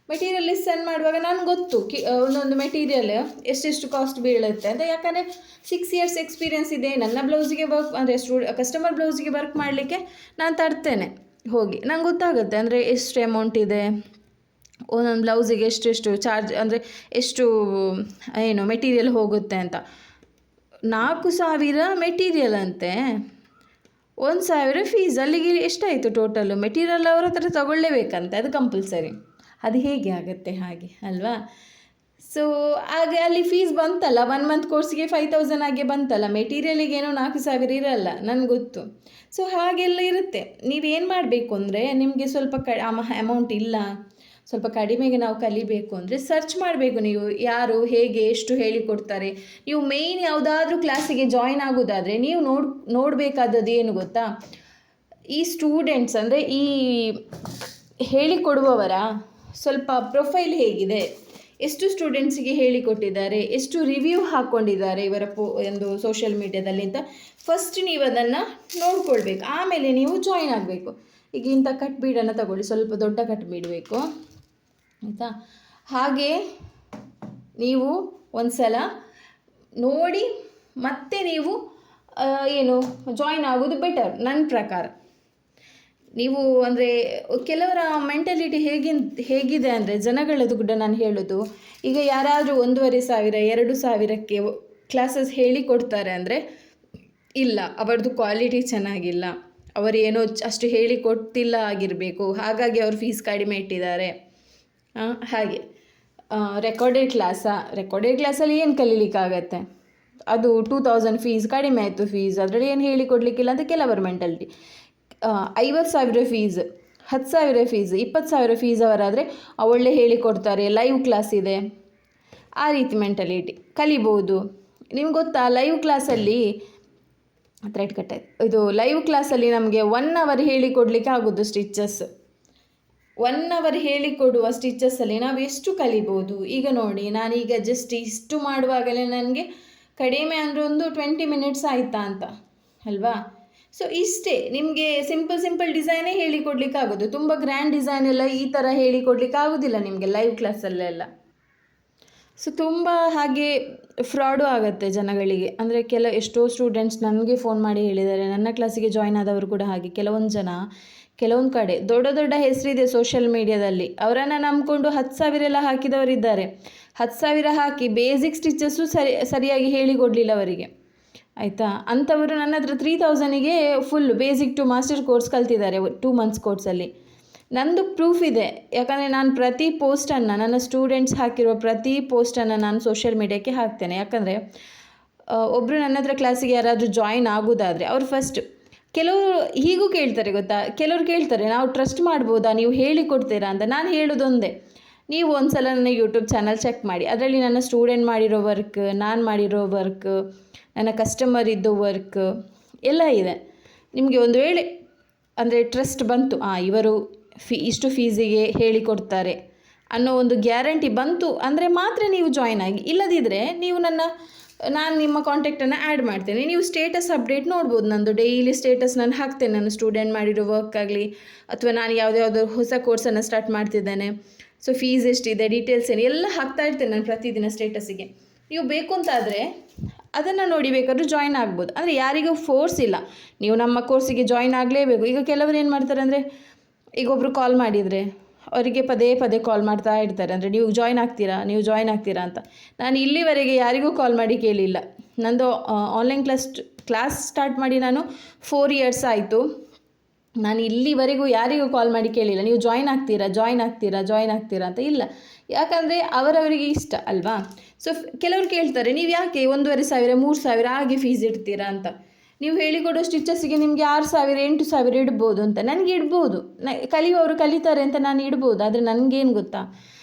ಮೆಟೀರಿಯಲ್ ಲಿಸ್ಟ್ ಸೆಂಡ್ ಮಾಡುವಾಗ ನನಗೆ ಗೊತ್ತು ಒಂದೊಂದು ಮೆಟೀರಿಯಲ್ ಎಷ್ಟೆಷ್ಟು ಕಾಸ್ಟ್ ಬೀಳುತ್ತೆ ಅಂತ. ಯಾಕಂದರೆ 6 ಇಯರ್ಸ್ ಎಕ್ಸ್ಪೀರಿಯೆನ್ಸ್ ಇದೆ. ನನ್ನ ಬ್ಲೌಸಿಗೆ ವರ್ಕ್ ಅಂದರೆ ಕಸ್ಟಮರ್ ಬ್ಲೌಸಿಗೆ ವರ್ಕ್ ಮಾಡಲಿಕ್ಕೆ ನಾನು ತರ್ತೇನೆ ಹೋಗಿ. ನಂಗೆ ಗೊತ್ತಾಗುತ್ತೆ ಅಂದರೆ ಎಷ್ಟು ಅಮೌಂಟ್ ಇದೆ, ಒಂದೊಂದು ಬ್ಲೌಸಿಗೆ ಎಷ್ಟೆಷ್ಟು ಚಾರ್ಜ್, ಅಂದರೆ ಎಷ್ಟು ಏನು ಮೆಟೀರಿಯಲ್ ಹೋಗುತ್ತೆ ಅಂತ. 4,000 ಮೆಟೀರಿಯಲ್ ಅಂತೆ, 1,000 ಫೀಸ್. ಅಲ್ಲಿಗೆ ಎಷ್ಟಾಯಿತು ಟೋಟಲು? ಮೆಟೀರಿಯಲ್ ಅವ್ರ ಹತ್ರ ತಗೊಳ್ಳೇಬೇಕಂತೆ, ಅದು ಕಂಪಲ್ಸರಿ. ಅದು ಹೇಗೆ ಆಗುತ್ತೆ ಹಾಗೆ ಅಲ್ವಾ? ಸೊ ಹಾಗೆ ಅಲ್ಲಿ ಫೀಸ್ ಬಂತಲ್ಲ, 1 ಮಂತ್ ಕೋರ್ಸಿಗೆ 5,000 ಆಗಿ ಬಂತಲ್ಲ, ಮೆಟೀರಿಯಲಿಗೇನೋ 4,000 ಇರಲ್ಲ, ನನಗೆ ಗೊತ್ತು. ಸೊ ಹಾಗೆಲ್ಲ ಇರುತ್ತೆ. ನೀವೇನು ಮಾಡಬೇಕು ಅಂದರೆ, ನಿಮಗೆ ಸ್ವಲ್ಪ ಅಮೌಂಟ್ ಇಲ್ಲ, ಸ್ವಲ್ಪ ಕಡಿಮೆಗೆ ನಾವು ಕಲಿಬೇಕು ಅಂದರೆ ಸರ್ಚ್ ಮಾಡಬೇಕು. ನೀವು ಯಾರು ಹೇಗೆ ಎಷ್ಟು ಹೇಳಿಕೊಡ್ತಾರೆ. ನೀವು ಮೇಯ್ನ್ ಯಾವುದಾದ್ರೂ ಕ್ಲಾಸಿಗೆ ಜಾಯಿನ್ ಆಗೋದಾದರೆ ನೀವು ನೋಡಬೇಕಾದದ್ದು ಏನು ಗೊತ್ತಾ, ಈ ಸ್ಟೂಡೆಂಟ್ಸ್ ಅಂದರೆ ಈ ಹೇಳಿಕೊಡುವವರ ಸ್ವಲ್ಪ ಪ್ರೊಫೈಲ್ ಹೇಗಿದೆ, ಎಷ್ಟು ಸ್ಟೂಡೆಂಟ್ಸಿಗೆ ಹೇಳಿಕೊಟ್ಟಿದ್ದಾರೆ, ಎಷ್ಟು ರಿವ್ಯೂ ಹಾಕ್ಕೊಂಡಿದ್ದಾರೆ ಇವರ ಒಂದು ಸೋಷಿಯಲ್ ಮೀಡ್ಯಾದಲ್ಲಿ ಅಂತ ಫಸ್ಟ್ ನೀವು ಅದನ್ನು ನೋಡ್ಕೊಳ್ಬೇಕು. ಆಮೇಲೆ ನೀವು ಜಾಯಿನ್ ಆಗಬೇಕು. ಈಗ ಇಂಥ ಕಟ್ ಬೀಡನ್ನು ತಗೊಳ್ಳಿ, ಸ್ವಲ್ಪ ದೊಡ್ಡ ಕಟ್ ಬೀಡಬೇಕು ಆಯಿತಾ. ಹಾಗೆ ನೀವು ಒಂದು ಸಲ ನೋಡಿ ಮತ್ತೆ ನೀವು ಏನು ಜಾಯಿನ್ ಆಗೋದು ಬೆಟರ್ ನನ್ನ ಪ್ರಕಾರ. ನೀವು ಅಂದರೆ ಕೆಲವರ ಮೆಂಟಾಲಿಟಿ ಹೇಗಿದೆ ಅಂದರೆ, ಜನಗಳದ್ದು ಕೂಡ ನಾನು ಹೇಳೋದು, ಈಗ ಯಾರಾದರೂ 1,500 2,000ಕ್ಕೆ ಕ್ಲಾಸಸ್ ಹೇಳಿಕೊಡ್ತಾರೆ ಅಂದರೆ, ಇಲ್ಲ ಅವರದ್ದು ಕ್ವಾಲಿಟಿ ಚೆನ್ನಾಗಿಲ್ಲ, ಅವರು ಏನೋ ಅಷ್ಟು ಹೇಳಿಕೊಡ್ತಿಲ್ಲ ಆಗಿರಬೇಕು, ಹಾಗಾಗಿ ಅವರು ಫೀಸ್ ಕಡಿಮೆ ಇಟ್ಟಿದ್ದಾರೆ. ಹಾಗೆ ರೆಕಾರ್ಡೆಡ್ ಕ್ಲಾಸಲ್ಲಿ ಏನು ಕಲೀಲಿಕ್ಕಾಗತ್ತೆ? ಅದು 2,000 ಫೀಸ್, ಕಡಿಮೆ ಆಯಿತು ಫೀಸ್, ಅದರಲ್ಲಿ ಏನು ಹೇಳಿಕೊಡ್ಲಿಕ್ಕಿಲ್ಲ ಅಂತ ಕೆಲವರ ಮೆಂಟಾಲಿಟಿ. 50,000 ಫೀಸ್, 10,000 ಫೀಸ್, 20,000 ಫೀಸ್ ಅವರಾದರೆ ಒಳ್ಳೆ ಹೇಳಿಕೊಡ್ತಾರೆ, ಲೈವ್ ಕ್ಲಾಸ್ ಇದೆ, ಆ ರೀತಿ ಮೆಂಟಾಲಿಟಿ ಕಲಿಬೋದು. ನಿಮ್ಗೆ ಗೊತ್ತಾ, ಲೈವ್ ಕ್ಲಾಸಲ್ಲಿ ಥ್ರೆಡ್ ಕಟ್ ಆಯ್ತು. ಇದು ಲೈವ್ ಕ್ಲಾಸಲ್ಲಿ ನಮಗೆ 1 ಅವರ್ ಹೇಳಿಕೊಡ್ಲಿಕ್ಕೆ ಆಗೋದು ಸ್ಟಿಚಸ್. 1 ಅವರ್ ಹೇಳಿಕೊಡುವ ಸ್ಟಿಚಸ್ಸಲ್ಲಿ ನಾವು ಎಷ್ಟು ಕಲಿಬೋದು? ಈಗ ನೋಡಿ, ನಾನೀಗ ಜಸ್ಟ್ ಇಷ್ಟು ಮಾಡುವಾಗಲೇ ನನಗೆ ಕಡಿಮೆ ಅಂದರೆ ಒಂದು 20 ಮಿನಿಟ್ಸ್ ಆಯಿತಾ ಅಂತ ಅಲ್ವಾ? ಸೊ ಇಷ್ಟೇ, ನಿಮಗೆ ಸಿಂಪಲ್ ಡಿಸೈನೇ ಹೇಳಿಕೊಡ್ಲಿಕ್ಕೆ ಆಗೋದು. ತುಂಬ ಗ್ರ್ಯಾಂಡ್ ಡಿಸೈನ್ ಎಲ್ಲ ಈ ಥರ ಹೇಳಿಕೊಡ್ಲಿಕ್ಕೆ ಆಗೋದಿಲ್ಲ ನಿಮಗೆ ಲೈವ್ ಕ್ಲಾಸಲ್ಲೆಲ್ಲ. ಸೊ ತುಂಬ ಹಾಗೆ ಫ್ರಾಡು ಆಗುತ್ತೆ ಜನಗಳಿಗೆ. ಅಂದರೆ ಎಷ್ಟೋ ಸ್ಟೂಡೆಂಟ್ಸ್ ನನಗೆ ಫೋನ್ ಮಾಡಿ ಹೇಳಿದ್ದಾರೆ, ನನ್ನ ಕ್ಲಾಸಿಗೆ ಜಾಯ್ನ್ ಆದವರು ಕೂಡ ಹಾಗೆ. ಕೆಲವೊಂದು ಕಡೆ ದೊಡ್ಡ ಹೆಸರಿದೆ ಸೋಷಿಯಲ್ ಮೀಡ್ಯಾದಲ್ಲಿ, ಅವರನ್ನು ನಂಬಿಕೊಂಡು 10,000 ಎಲ್ಲ ಹಾಕಿದವರಿದ್ದಾರೆ. 10,000 ಹಾಕಿ ಬೇಸಿಕ್ ಸ್ಟಿಚಸ್ಸು ಸರಿಯಾಗಿ ಹೇಳಿಕೊಡಲಿಲ್ಲ ಅವರಿಗೆ ಆಯಿತಾ. ಅಂಥವರು ನನ್ನ ಹತ್ರ 3,000ಗೆ full basic to master course ಕಲ್ತಿದ್ದಾರೆ 2 ಮಂತ್ಸ್ ಕೋರ್ಸಲ್ಲಿ. ನಂದು ಪ್ರೂಫ್ ಇದೆ, ಯಾಕಂದರೆ ನಾನು ಪ್ರತಿ ಪೋಸ್ಟನ್ನು, ನನ್ನ ಸ್ಟೂಡೆಂಟ್ಸ್ ಹಾಕಿರುವ ಪ್ರತಿ ಪೋಸ್ಟನ್ನು ನಾನು ಸೋಷಿಯಲ್ ಮೀಡ್ಯಾಕ್ಕೆ ಹಾಕ್ತೇನೆ. ಯಾಕಂದರೆ ಒಬ್ಬರು ನನ್ನ ಹತ್ರ ಕ್ಲಾಸಿಗೆ ಯಾರಾದರೂ ಜಾಯಿನ್ ಆಗೋದಾದರೆ ಅವರು ಫಸ್ಟ್ ಕೆಲವರು ಹೀಗೂ ಕೇಳ್ತಾರೆ ಗೊತ್ತಾ, ಕೆಲವರು ಕೇಳ್ತಾರೆ ನಾವು ಟ್ರಸ್ಟ್ ಮಾಡ್ಬೋದಾ, ನೀವು ಹೇಳಿಕೊಡ್ತೀರಾ ಅಂತ. ನಾನು ಹೇಳೋದೊಂದೇ, ನೀವು ಒಂದು ಸಲ ನನ್ನ ಯೂಟ್ಯೂಬ್ ಚಾನಲ್ ಚೆಕ್ ಮಾಡಿ, ಅದರಲ್ಲಿ ನನ್ನ ಸ್ಟೂಡೆಂಟ್ ಮಾಡಿರೋ ವರ್ಕ್, ನಾನು ಮಾಡಿರೋ ವರ್ಕ್, ನನ್ನ ಕಸ್ಟಮರ್ ಇದ್ದು ವರ್ಕ್ ಎಲ್ಲ ಇದೆ. ನಿಮಗೆ ಒಂದು ವೇಳೆ ಅಂದರೆ ಟ್ರಸ್ಟ್ ಬಂತು, ಇವರು ಇಷ್ಟು ಫೀಸಿಗೆ ಹೇಳಿಕೊಡ್ತಾರೆ ಅನ್ನೋ ಒಂದು ಗ್ಯಾರಂಟಿ ಬಂತು ಅಂದರೆ ಮಾತ್ರ ನೀವು ಜಾಯಿನ್ ಆಗಿ. ಇಲ್ಲದಿದ್ದರೆ ನೀವು ನಾನು ನಿಮ್ಮ ಕಾಂಟ್ಯಾಕ್ಟನ್ನು ಆ್ಯಡ್ ಮಾಡ್ತೇನೆ. ನೀವು ಸ್ಟೇಟಸ್ ಅಪ್ಡೇಟ್ ನೋಡ್ಬೋದು, ನಂದು ಡೈಲಿ ಸ್ಟೇಟಸ್ ನಾನು ಹಾಕ್ತೇನೆ, ನನ್ನ ಸ್ಟೂಡೆಂಟ್ ಮಾಡಿರೋ ವರ್ಕ್ ಆಗಲಿ, ಅಥವಾ ನಾನು ಯಾವುದಾದ್ರು ಹೊಸ ಕೋರ್ಸನ್ನು ಸ್ಟಾರ್ಟ್ ಮಾಡ್ತಿದ್ದೇನೆ, ಸೊ ಫೀಸ್ ಎಷ್ಟಿದೆ, ಡೀಟೇಲ್ಸ್ ಏನು ಎಲ್ಲ ಹಾಕ್ತಾ ಇರ್ತೇನೆ ನಾನು ಪ್ರತಿದಿನ ಸ್ಟೇಟಸ್ಸಿಗೆ. ನೀವು ಬೇಕು ಅಂತಾದರೆ ಅದನ್ನು ನೋಡಿ ಬೇಕಾದರೂ ಜಾಯಿನ್ ಆಗ್ಬೋದು. ಅಂದರೆ ಯಾರಿಗೂ ಫೋರ್ಸ್ ಇಲ್ಲ, ನೀವು ನಮ್ಮ ಕೋರ್ಸಿಗೆ ಜಾಯಿನ್ ಆಗಲೇಬೇಕು. ಈಗ ಕೆಲವರು ಏನು ಮಾಡ್ತಾರೆ ಅಂದರೆ, ಈಗ ಒಬ್ಬರು ಕಾಲ್ ಮಾಡಿದರೆ ಅವರಿಗೆ ಪದೇ ಕಾಲ್ ಮಾಡ್ತಾ ಇರ್ತಾರೆ, ಅಂದರೆ ನೀವು ಜಾಯಿನ್ ಆಗ್ತೀರಾ ಅಂತ. ನಾನು ಇಲ್ಲಿವರೆಗೆ ಯಾರಿಗೂ ಕಾಲ್ ಮಾಡಿ ಕೇಳಿಲ್ಲ. ನಂದು ಆನ್ಲೈನ್ ಕ್ಲಾಸ್ ಸ್ಟಾರ್ಟ್ ಮಾಡಿ ನಾನು 4 ಇಯರ್ಸ್ ಆಯಿತು. ನಾನು ಇಲ್ಲಿವರೆಗೂ ಯಾರಿಗೂ ಕಾಲ್ ಮಾಡಿ ಕೇಳಿಲ್ಲ, ನೀವು ಜಾಯಿನ್ ಆಗ್ತೀರಾ ಅಂತ. ಇಲ್ಲ, ಯಾಕಂದರೆ ಅವರವರಿಗೆ ಇಷ್ಟ ಅಲ್ವಾ. ಸೊ ಕೆಲವರು ಕೇಳ್ತಾರೆ, ನೀವು ಯಾಕೆ 1,500 3,000 ಹಾಗೆ ಫೀಸ್ ಇಡ್ತೀರಾ ಅಂತ. ನೀವು ಹೇಳಿಕೊಡೋ ಸ್ಟಿಚಸ್ಸಿಗೆ ನಿಮಗೆ 6,000 8,000 ಇಡ್ಬೋದು ಅಂತ. ನನಗೆ ಇಡ್ಬೋದು, ಕಲಿಯುವವರು ಕಲಿತಾರೆ ಅಂತ ನಾನು ಇಡ್ಬೋದು. ಆದರೆ ನನಗೇನು ಗೊತ್ತಾ,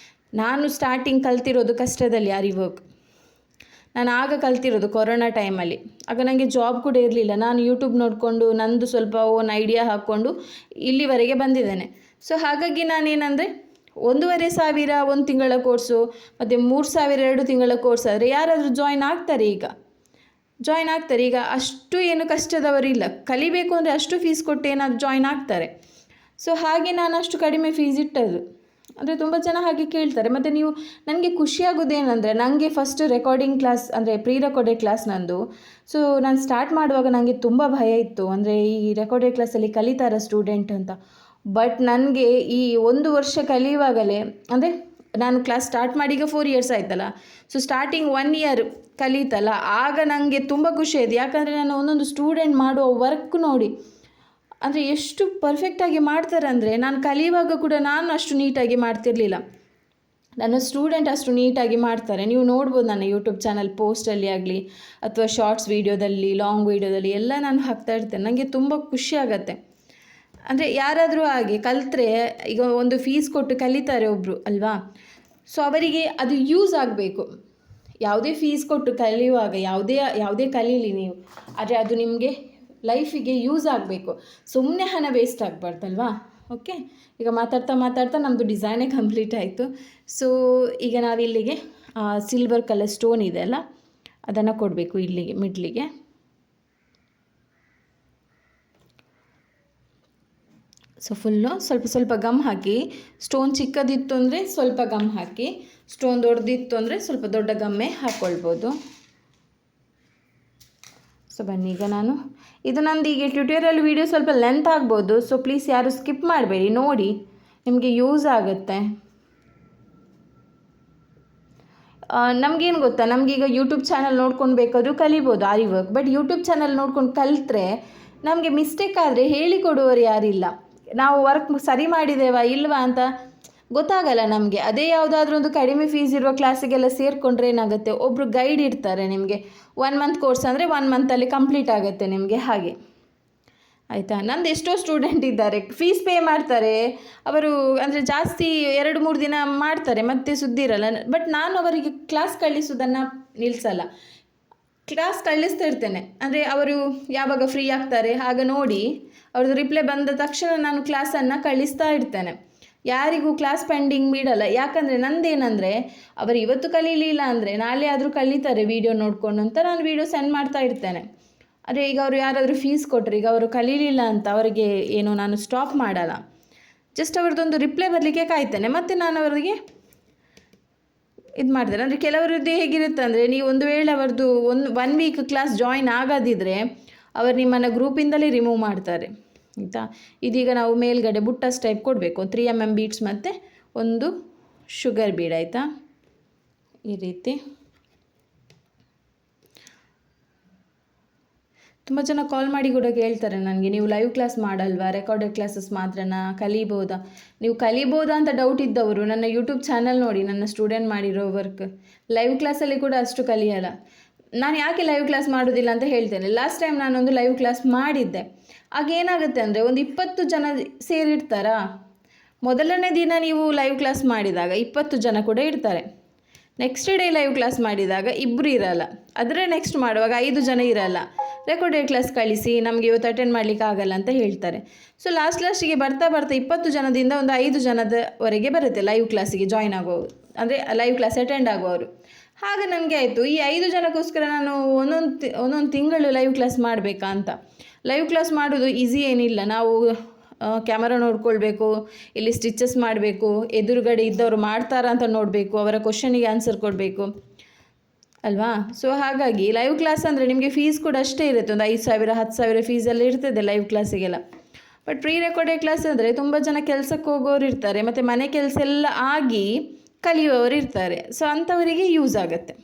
ನಾನು ಸ್ಟಾರ್ಟಿಂಗ್ ಕಲ್ತಿರೋದು ಕಷ್ಟದಲ್ಲಿ ಆರಿ ವರ್ಕ್. ನಾನು ಆಗ ಕಲ್ತಿರೋದು ಕೊರೋನಾ ಟೈಮಲ್ಲಿ. ಆಗ ನನಗೆ ಜಾಬ್ ಕೂಡ ಇರಲಿಲ್ಲ. ನಾನು ಯೂಟ್ಯೂಬ್ ನೋಡಿಕೊಂಡು ನಂದು ಸ್ವಲ್ಪ ಓನ್ ಐಡಿಯಾ ಹಾಕ್ಕೊಂಡು ಇಲ್ಲಿವರೆಗೆ ಬಂದಿದ್ದೇನೆ. ಸೊ ಹಾಗಾಗಿ ನಾನೇನಂದರೆ 1,500 ಒಂದು ತಿಂಗಳ ಕೋರ್ಸು ಮತ್ತು 3,000 2 ತಿಂಗಳ ಕೋರ್ಸ್ ಆದರೆ ಯಾರಾದರೂ ಜಾಯ್ನ್ ಆಗ್ತಾರೆ ಈಗ ಅಷ್ಟು ಏನು ಕಷ್ಟದವರಿಲ್ಲ, ಕಲಿಬೇಕು ಅಂದರೆ ಅಷ್ಟು ಫೀಸ್ ಕೊಟ್ಟು ಏನಾದರೂ ಜಾಯ್ನ್ ಆಗ್ತಾರೆ. ಸೊ ಹಾಗೆ ನಾನು ಅಷ್ಟು ಕಡಿಮೆ ಫೀಸ್ ಇಟ್ಟದ್ದು, ಅಂದರೆ ತುಂಬ ಜನ ಹಾಗೆ ಕೇಳ್ತಾರೆ. ಮತ್ತು ನೀವು ನನಗೆ ಖುಷಿಯಾಗೋದೇನೆಂದರೆ, ನನಗೆ ಫಸ್ಟ್ ರೆಕಾರ್ಡಿಂಗ್ ಕ್ಲಾಸ್ ಅಂದರೆ ಪ್ರೀ ರೆಕಾರ್ಡೆಡ್ ಕ್ಲಾಸ್ ನಂದು. ಸೊ ನಾನು ಸ್ಟಾರ್ಟ್ ಮಾಡುವಾಗ ನನಗೆ ತುಂಬ ಭಯ ಇತ್ತು, ಅಂದರೆ ಈ ರೆಕಾರ್ಡೆಡ್ ಕ್ಲಾಸಲ್ಲಿ ಕಲಿತಾರ ಸ್ಟೂಡೆಂಟ್ ಅಂತ. ಬಟ್ ನನಗೆ ಈ 1 ವರ್ಷ ಕಲಿಯುವಾಗಲೇ, ಅಂದರೆ ನಾನು ಕ್ಲಾಸ್ ಸ್ಟಾರ್ಟ್ ಮಾಡಿ ಈಗ 4 ಇಯರ್ಸ್ ಆಯ್ತಲ್ಲ, ಸೊ ಸ್ಟಾರ್ಟಿಂಗ್ 1 ಇಯರ್ ಕಲಿತಲ್ಲ, ಆಗ ನನಗೆ ತುಂಬ ಖುಷಿ ಆಯಿತು. ಯಾಕಂದರೆ ನಾನು ಒಂದೊಂದು ಸ್ಟೂಡೆಂಟ್ ಮಾಡುವ ವರ್ಕ್ ನೋಡಿ, ಅಂದರೆ ಎಷ್ಟು ಪರ್ಫೆಕ್ಟಾಗಿ ಮಾಡ್ತಾರೆ ಅಂದರೆ, ನಾನು ಕಲಿಯುವಾಗ ಕೂಡ ನಾನು ಅಷ್ಟು ನೀಟಾಗಿ ಮಾಡ್ತಿರಲಿಲ್ಲ, ನನ್ನ ಸ್ಟೂಡೆಂಟ್ ಅಷ್ಟು ನೀಟಾಗಿ ಮಾಡ್ತಾರೆ. ನೀವು ನೋಡ್ಬೋದು ನನ್ನ ಯೂಟ್ಯೂಬ್ ಚಾನಲ್ ಪೋಸ್ಟಲ್ಲಿ ಆಗಲಿ ಅಥವಾ ಶಾರ್ಟ್ಸ್ ವೀಡಿಯೋದಲ್ಲಿ, ಲಾಂಗ್ ವೀಡಿಯೋದಲ್ಲಿ ಎಲ್ಲ ನಾನು ಹಾಕ್ತಾ ಇರ್ತೇನೆ. ನನಗೆ ತುಂಬ ಖುಷಿ ಆಗುತ್ತೆ. ಅಂದರೆ ಯಾರಾದರೂ ಹಾಗೆ ಕಲಿತ್ರೆ, ಈಗ ಒಂದು ಫೀಸ್ ಕೊಟ್ಟು ಕಲಿತಾರೆ ಒಬ್ಬರು ಅಲ್ವಾ, ಸೊ ಅವರಿಗೆ ಅದು ಯೂಸ್ ಆಗಬೇಕು. ಯಾವುದೇ ಫೀಸ್ ಕೊಟ್ಟು ಕಲಿಯುವಾಗ ಯಾವುದೇ ಕಲೀಲಿ ನೀವು, ಆದರೆ ಅದು ನಿಮಗೆ ಲೈಫಿಗೆ ಯೂಸ್ ಆಗಬೇಕು, ಸುಮ್ಮನೆ ಹಣ ವೇಸ್ಟ್ ಆಗಬಾರ್ದಲ್ವಾ. ಓಕೆ, ಈಗ ಮಾತಾಡ್ತಾ ನಮ್ಮದು ಡಿಸೈನೇ ಕಂಪ್ಲೀಟ್ ಆಯಿತು. ಸೊ ಈಗ ನಾವಿಲ್ಲಿಗೆ ಸಿಲ್ವರ್ ಕಲರ್ ಸ್ಟೋನ್ ಇದೆ ಅಲ್ಲ, ಅದನ್ನು ಕೊಡಬೇಕು ಇಲ್ಲಿಗೆ ಮಿಡ್ಲಿಗೆ. ಸೊ ಫುಲ್ಲು ಸ್ವಲ್ಪ ಗಮ್ ಹಾಕಿ, ಸ್ಟೋನ್ ಚಿಕ್ಕದಿತ್ತು ಅಂದರೆ ಸ್ವಲ್ಪ ಗಮ್ ಹಾಕಿ, ಸ್ಟೋನ್ ದೊಡ್ಡದಿತ್ತು ಅಂದರೆ ಸ್ವಲ್ಪ ದೊಡ್ಡ ಗಮ್ಮೆ ಹಾಕ್ಕೊಳ್ಬೋದು. ಸೊ ಬನ್ನಿ, ಈಗ ಇದು ನಂದು ಈಗ ಟ್ಯುಟೋರಿಯಲ್ ವೀಡಿಯೋ ಸ್ವಲ್ಪ ಲೆಂತ್ ಆಗ್ಬೋದು, ಸೊ ಪ್ಲೀಸ್ ಯಾರು ಸ್ಕಿಪ್ ಮಾಡಬೇಡಿ, ನೋಡಿ, ನಿಮಗೆ ಯೂಸ್ ಆಗುತ್ತೆ. ನಮಗೇನು ಗೊತ್ತಾ, ನಮಗೀಗ ಯೂಟ್ಯೂಬ್ ಚಾನಲ್ ನೋಡ್ಕೊಂಡು ಬೇಕಾದರೂ ಕಲಿಬೋದು ಆರಿ ವರ್ಕ್. ಬಟ್ ಯೂಟ್ಯೂಬ್ ಚಾನಲ್ ನೋಡ್ಕೊಂಡು ಕಲಿತ್ರೆ ನಮಗೆ ಮಿಸ್ಟೇಕ್ ಆದರೆ ಹೇಳಿಕೊಡುವವರು ಯಾರಿಲ್ಲ. ನಾವು ವರ್ಕ್ ಸರಿ ಮಾಡಿದ್ದೇವಾ ಇಲ್ವಾ ಅಂತ ಗೊತ್ತಾಗಲ್ಲ ನಮಗೆ. ಅದೇ ಯಾವುದಾದ್ರೂ ಒಂದು ಕಡಿಮೆ ಫೀಸ್ ಇರುವ ಕ್ಲಾಸಿಗೆಲ್ಲ ಸೇರಿಕೊಂಡ್ರೆ ಏನಾಗುತ್ತೆ, ಒಬ್ಬರು ಗೈಡ್ ಇರ್ತಾರೆ ನಿಮಗೆ. 1 ಮಂತ್ ಕೋರ್ಸ್ ಅಂದರೆ 1 ಮಂತಲ್ಲಿ ಕಂಪ್ಲೀಟ್ ಆಗುತ್ತೆ ನಿಮಗೆ. ಹಾಗೆ ಆಯಿತಾ. ನಂದು ಎಷ್ಟೋ ಸ್ಟೂಡೆಂಟ್ ಇದ್ದಾರೆ, ಫೀಸ್ ಪೇ ಮಾಡ್ತಾರೆ ಅವರು, ಅಂದರೆ ಜಾಸ್ತಿ 2-3 ದಿನ ಮಾಡ್ತಾರೆ, ಮತ್ತೆ ಸುದ್ದಿ ಇರಲ್ಲ. ಬಟ್ ನಾನು ಅವರಿಗೆ ಕ್ಲಾಸ್ ಕಳಿಸೋದನ್ನು ನಿಲ್ಲಿಸಲ್ಲ, ಕ್ಲಾಸ್ ಕಳಿಸ್ತಾ ಇರ್ತೇನೆ. ಅಂದರೆ ಅವರು ಯಾವಾಗ ಫ್ರೀ ಆಗ್ತಾರೆ ಆಗ ನೋಡಿ, ಅವ್ರದ್ದು ರಿಪ್ಲೈ ಬಂದ ತಕ್ಷಣ ನಾನು ಕ್ಲಾಸನ್ನು ಕಳಿಸ್ತಾ ಇರ್ತೇನೆ. ಯಾರಿಗೂ ಕ್ಲಾಸ್ ಪೆಂಡಿಂಗ್ ಬಿಡಲ್ಲ. ಯಾಕಂದರೆ ನಂದೇನೆಂದರೆ, ಅವರು ಇವತ್ತು ಕಲೀಲಿಲ್ಲ ಅಂದರೆ ನಾಳೆ ಆದರೂ ಕಲಿತಾರೆ ವೀಡಿಯೋ ನೋಡಿಕೊಂಡು ಅಂತ ನಾನು ವೀಡಿಯೋ ಸೆಂಡ್ ಮಾಡ್ತಾ ಇರ್ತೇನೆ. ಅದೇ ಈಗ ಅವರು ಯಾರಾದರೂ ಫೀಸ್ ಕೊಟ್ಟರೆ, ಈಗ ಅವರು ಕಲೀಲಿಲ್ಲ ಅಂತ ಅವರಿಗೆ ಏನು ನಾನು ಸ್ಟಾಪ್ ಮಾಡಲ್ಲ, ಜಸ್ಟ್ ಅವ್ರದ್ದೊಂದು ರಿಪ್ಲೈ ಬರಲಿಕ್ಕೆ ಕಾಯ್ತೇನೆ, ಮತ್ತು ನಾನು ಅವರಿಗೆ ಇದು ಮಾಡ್ತೇನೆ. ಅಂದರೆ ಕೆಲವರದ್ದು ಹೇಗಿರುತ್ತೆ ಅಂದರೆ, ನೀವು ಒಂದು ವೇಳೆ ಅವರದ್ದು 1 ವೀಕ್ ಕ್ಲಾಸ್ ಜಾಯಿನ್ ಆಗೋದಿದ್ರೆ ಅವರು ನಿಮ್ಮನ್ನು ಗ್ರೂಪಿಂದಲೇ ರಿಮೂವ್ ಮಾಡ್ತಾರೆ, ಆಯಿತಾ. ಇದೀಗ ನಾವು ಮೇಲ್ಗಡೆ ಬುಟ್ಟಸ್ ಟೈಪ್ ಕೊಡಬೇಕು, 3 mm ಬೀಡ್ಸ್ ಮತ್ತು ಒಂದು ಶುಗರ್ ಬೀಡ್, ಆಯಿತಾ. ಈ ರೀತಿ ತುಂಬ ಜನ ಕಾಲ್ ಮಾಡಿ ಕೂಡ ಕೇಳ್ತಾರೆ ನನಗೆ, ನೀವು ಲೈವ್ ಕ್ಲಾಸ್ ಮಾಡಲ್ವಾ, ರೆಕಾರ್ಡೆಡ್ ಕ್ಲಾಸಸ್ ಮಾತ್ರನಾ, ಕಲಿಬೋದಾ? ನೀವು ಕಲಿಬೋದಾ ಅಂತ ಡೌಟ್ ಇದ್ದವರು ನನ್ನ ಯೂಟ್ಯೂಬ್ ಚಾನಲ್ ನೋಡಿ, ನನ್ನ ಸ್ಟೂಡೆಂಟ್ ಮಾಡಿರೋ ವರ್ಕ್. ಲೈವ್ ಕ್ಲಾಸಲ್ಲಿ ಕೂಡ ಅಷ್ಟು ಕಲಿಯಲ್ಲ. ನಾನು ಯಾಕೆ ಲೈವ್ ಕ್ಲಾಸ್ ಮಾಡೋದಿಲ್ಲ ಅಂತ ಹೇಳ್ತೇನೆ. ಲಾಸ್ಟ್ ಟೈಮ್ ನಾನೊಂದು ಲೈವ್ ಕ್ಲಾಸ್ ಮಾಡಿದ್ದೆ, ಆಗ ಏನಾಗುತ್ತೆ ಅಂದರೆ, ಒಂದು 20 ಜನ ಸೇರಿರ್ತಾರಾ. ಮೊದಲನೇ ದಿನ ನೀವು ಲೈವ್ ಕ್ಲಾಸ್ ಮಾಡಿದಾಗ 20 ಜನ ಕೂಡ ಇರ್ತಾರೆ. ನೆಕ್ಸ್ಟ್ ಡೇ ಲೈವ್ ಕ್ಲಾಸ್ ಮಾಡಿದಾಗ 2 ಇರಲ್ಲ. ಅದರ ನೆಕ್ಸ್ಟ್ ಮಾಡುವಾಗ 5 ಜನ ಇರಲ್ಲ. ರೆಕಾರ್ಡೆಡ್ ಕ್ಲಾಸ್ ಕಳಿಸಿ, ನಮಗೆ ಇವತ್ತು ಅಟೆಂಡ್ ಮಾಡಲಿಕ್ಕೆ ಆಗಲ್ಲ ಅಂತ ಹೇಳ್ತಾರೆ. ಸೊ ಲಾಸ್ಟಿಗೆ ಬರ್ತಾ 20 ಜನದಿಂದ ಒಂದು 5 ಜನದವರೆಗೆ ಬರುತ್ತೆ ಲೈವ್ ಕ್ಲಾಸಿಗೆ ಜಾಯ್ನ್ ಆಗೋರು, ಅಂದರೆ ಲೈವ್ ಕ್ಲಾಸ್ ಅಟೆಂಡ್ ಆಗೋರು. ಆಗ ನನಗೆ ಆಯಿತು, ಈ 5 ಜನಕ್ಕೋಸ್ಕರ ನಾನು ಒಂದೊಂದು ತಿಂಗಳು ಲೈವ್ ಕ್ಲಾಸ್ ಮಾಡಬೇಕಾ ಅಂತ. ಲೈವ್ ಕ್ಲಾಸ್ ಮಾಡೋದು ಈಸಿ ಏನಿಲ್ಲ. ನಾವು ಕ್ಯಾಮರಾ ನೋಡ್ಕೊಳ್ಬೇಕು, ಇಲ್ಲಿ ಸ್ಟಿಚಸ್ ಮಾಡಬೇಕು, ಎದುರುಗಡೆ ಇದ್ದವರು ಮಾಡ್ತಾರಾ ಅಂತ ನೋಡಬೇಕು, ಅವರ ಕ್ವಶನಿಗೆ ಆನ್ಸರ್ ಕೊಡಬೇಕು ಅಲ್ವಾ. ಸೊ ಹಾಗಾಗಿ ಲೈವ್ ಕ್ಲಾಸ್ ಅಂದರೆ ನಿಮಗೆ ಫೀಸ್ ಕೂಡ ಅಷ್ಟೇ ಇರುತ್ತೆ, ಒಂದು 5,000 10,000 ಫೀಸೆಲ್ಲ ಇರ್ತದೆ ಲೈವ್ ಕ್ಲಾಸಿಗೆಲ್ಲ. ಬಟ್ ಪ್ರೀ ರೆಕಾರ್ಡೆಡ್ ಕ್ಲಾಸ್ ಅಂದರೆ ತುಂಬ ಜನ ಕೆಲಸಕ್ಕೆ ಹೋಗೋರು ಇರ್ತಾರೆ, ಮತ್ತು ಮನೆ ಕೆಲಸ ಎಲ್ಲ ಆಗಿ ಕಲಿಯುವವರು ಇರ್ತಾರೆ. ಸೊ ಅಂಥವರಿಗೆ ಯೂಸ್ ಆಗುತ್ತೆ.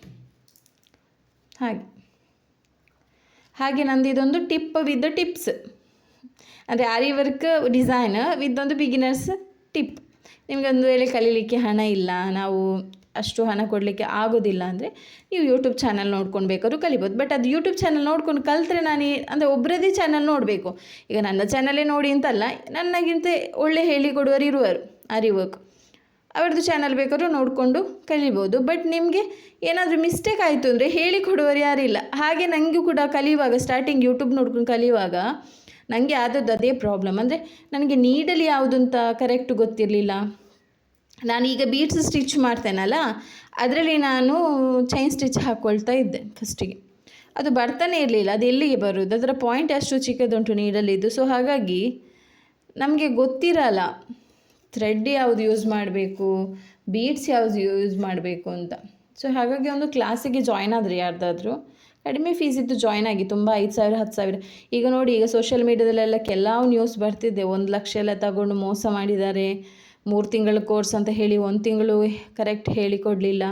ಹಾಗೆ ನಂದು ಇದೊಂದು ಟಿಪ್ ವಿತ್ ಟಿಪ್ಸ್, ಅಂದರೆ ಆರಿ ವರ್ಕ್ ಡಿಸೈನ್ ವಿತ್ ಒಂದು ಬಿಗಿನರ್ಸ್ ಟಿಪ್. ನಿಮಗೆ ಒಂದು ವೇಳೆ ಕಲೀಲಿಕ್ಕೆ ಹಣ ಇಲ್ಲ, ನಾವು ಅಷ್ಟು ಹಣ ಕೊಡಲಿಕ್ಕೆ ಆಗೋದಿಲ್ಲ ಅಂದರೆ ನೀವು ಯೂಟ್ಯೂಬ್ ಚಾನಲ್ ನೋಡ್ಕೊಂಡು ಬೇಕಾದ್ರೂ ಕಲಿಬೋದು. ಬಟ್ ಅದು ಯೂಟ್ಯೂಬ್ ಚಾನಲ್ ನೋಡ್ಕೊಂಡು ಕಲಿತ್ರೆ ಅಂದರೆ ಒಬ್ಬರದೇ ಚಾನಲ್ ನೋಡಬೇಕು. ಈಗ ನನ್ನ ಚಾನಲೇ ನೋಡಿ ಅಂತಲ್ಲ, ನನಗಿಂತ ಒಳ್ಳೆ ಹೇಳಿಕೊಡುವರು ಇರುವರು ಆರಿ ವರ್ಕ್, ಅವ್ರದ್ದು ಚಾನಲ್ ಬೇಕಾದ್ರೂ ನೋಡಿಕೊಂಡು ಕಲಿಬೋದು. ಬಟ್ ನಿಮಗೆ ಏನಾದರೂ ಮಿಸ್ಟೇಕ್ ಆಯಿತು ಅಂದರೆ ಹೇಳಿಕೊಡುವರು ಯಾರಿಲ್ಲ. ಹಾಗೆ ನನಗೂ ಕೂಡ ಕಲಿಯುವಾಗ ಸ್ಟಾರ್ಟಿಂಗ್ ಯೂಟ್ಯೂಬ್ ನೋಡ್ಕೊಂಡು ಕಲಿಯುವಾಗ ನನಗೆ ಆದದ್ದು ಅದೇ ಪ್ರಾಬ್ಲಮ್. ಅಂದರೆ ನನಗೆ ನೀಡಲ್ ಯಾವುದು ಅಂತ ಕರೆಕ್ಟ್ ಗೊತ್ತಿರಲಿಲ್ಲ. ನಾನೀಗ ಬೀಡ್ಸ್ ಸ್ಟಿಚ್ ಮಾಡ್ತೇನಲ್ಲ, ಅದರಲ್ಲಿ ನಾನು ಚೈನ್ ಸ್ಟಿಚ್ ಹಾಕ್ಕೊಳ್ತಾ ಇದ್ದೆ ಫಸ್ಟಿಗೆ. ಅದು ಬರ್ತಾನೆ ಇರಲಿಲ್ಲ, ಅದು ಎಲ್ಲಿಗೆ ಬರೋದು, ಅದರ ಪಾಯಿಂಟ್ ಅಷ್ಟು ಚಿಕ್ಕದುಂಟು ನೀಡಲಿದ್ದು. ಸೊ ಹಾಗಾಗಿ ನಮಗೆ ಗೊತ್ತಿರಲ್ಲ ಥ್ರೆಡ್ ಯಾವುದು ಯೂಸ್ ಮಾಡಬೇಕು, ಬೀಡ್ಸ್ ಯಾವುದು ಯೂಸ್ ಮಾಡಬೇಕು ಅಂತ. ಸೊ ಹಾಗಾಗಿ ಒಂದು ಕ್ಲಾಸಿಗೆ ಜಾಯ್ನ್ ಆದರೆ ಯಾರ್ದಾದ್ರೂ ಕಡಿಮೆ ಫೀಸಿದ್ದು ಜಾಯ್ನ್ ಆಗಿ, ತುಂಬ 5,000 10,000. ಈಗ ನೋಡಿ, ಈಗ ಸೋಷಿಯಲ್ ಮೀಡ್ಯಾದಲ್ಲೆಲ್ಲ ಕೆಲವು ನ್ಯೂಸ್ ಬರ್ತಿದೆ, 1,00,000 ಎಲ್ಲ ತಗೊಂಡು ಮೋಸ ಮಾಡಿದ್ದಾರೆ, 3 ತಿಂಗಳ ಕೋರ್ಸ್ ಅಂತ ಹೇಳಿ 1 ತಿಂಗಳು ಕರೆಕ್ಟ್ ಹೇಳಿಕೊಡಲಿಲ್ಲ.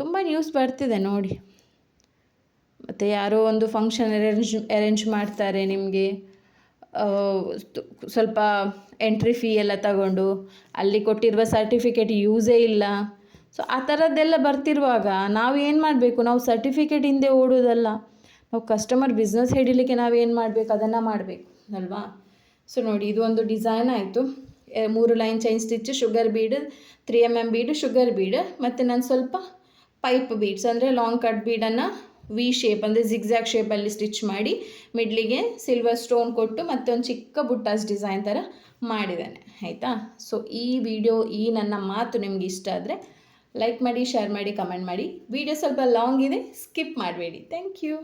ತುಂಬ ನ್ಯೂಸ್ ಬರ್ತಿದೆ ನೋಡಿ. ಮತ್ತು ಯಾರೋ ಒಂದು ಫಂಕ್ಷನ್ ಅರೇಂಜ್ ಮಾಡ್ತಾರೆ ನಿಮಗೆ, ಸ್ವಲ್ಪ ಎಂಟ್ರಿ ಫೀ ಎಲ್ಲ ತಗೊಂಡು, ಅಲ್ಲಿ ಕೊಟ್ಟಿರುವ ಸರ್ಟಿಫಿಕೇಟ್ ಯೂಸೇ ಇಲ್ಲ. ಸೊ ಆ ಥರದ್ದೆಲ್ಲ ಬರ್ತಿರುವಾಗ ನಾವು ಏನು ಮಾಡಬೇಕು, ನಾವು ಸರ್ಟಿಫಿಕೇಟ್ ಹಿಂದೆ ಓಡೋದಲ್ಲ, ನಾವು ಕಸ್ಟಮರ್ ಬಿಸ್ನೆಸ್ ಹಿಡಿಲಿಕ್ಕೆ ನಾವೇನು ಮಾಡಬೇಕು ಅದನ್ನು ಮಾಡಬೇಕು ಅಲ್ವಾ. ಸೊ ನೋಡಿ, ಇದು ಒಂದು ಡಿಸೈನ್ ಆಯಿತು. 3 line chain stitch, sugar bead, 3 mm bead, ಶುಗರ್ ಬೀಡ್, ಮತ್ತು ನಾನು ಸ್ವಲ್ಪ ಪೈಪ್ ಬೀಡ್ಸ್ ಅಂದರೆ ಲಾಂಗ್ ಕಟ್ ಬೀಡನ್ನು ವಿ ಶೇಪ್ ಅಂದರೆ ಜಿಗ್ಜ್ಯಾಗ್ ಶೇಪಲ್ಲಿ ಸ್ಟಿಚ್ ಮಾಡಿ ಮಿಡ್ಲಿಗೆ ಸಿಲ್ವರ್ ಸ್ಟೋನ್ ಕೊಟ್ಟು ಮತ್ತೊಂದು ಚಿಕ್ಕ ಬುಟ್ಟಾಸ್ ಡಿಸೈನ್ ಥರ ಮಾಡಿದ್ದೇನೆ, ಆಯಿತಾ. ಸೊ ಈ ವಿಡಿಯೋ, ಈ ನನ್ನ ಮಾತು ನಿಮ್ಗೆ ಇಷ್ಟ ಆದರೆ ಲೈಕ್ ಮಾಡಿ, ಶೇರ್ ಮಾಡಿ, ಕಮೆಂಟ್ ಮಾಡಿ. ವಿಡಿಯೋ ಸ್ವಲ್ಪ ಲಾಂಗ್ ಇದೆ, ಸ್ಕಿಪ್ ಮಾಡಬೇಡಿ. Thank you.